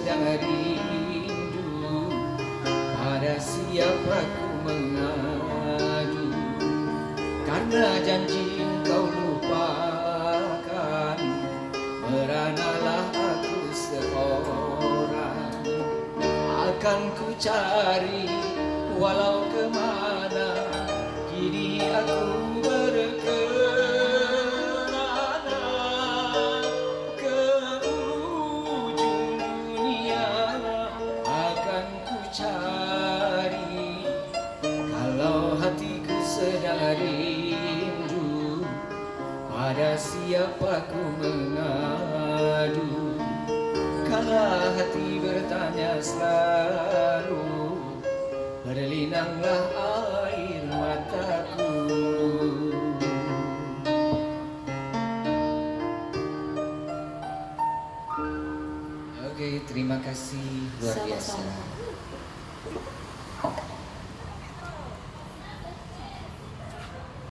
sedang rindu, pada siapa ku mengadu. Karena janji kau lupakan, meranalah aku seorang. Akan ku cari walau kemana, kini aku berkelana ke ujung dunia. Akan ku cari, kalau hatiku sedang rindu, pada siapa ku mengadu. Kala hati bertanya selalu, berlinanglah air mataku. Oke, terima kasih luar biasa. Sama-sama.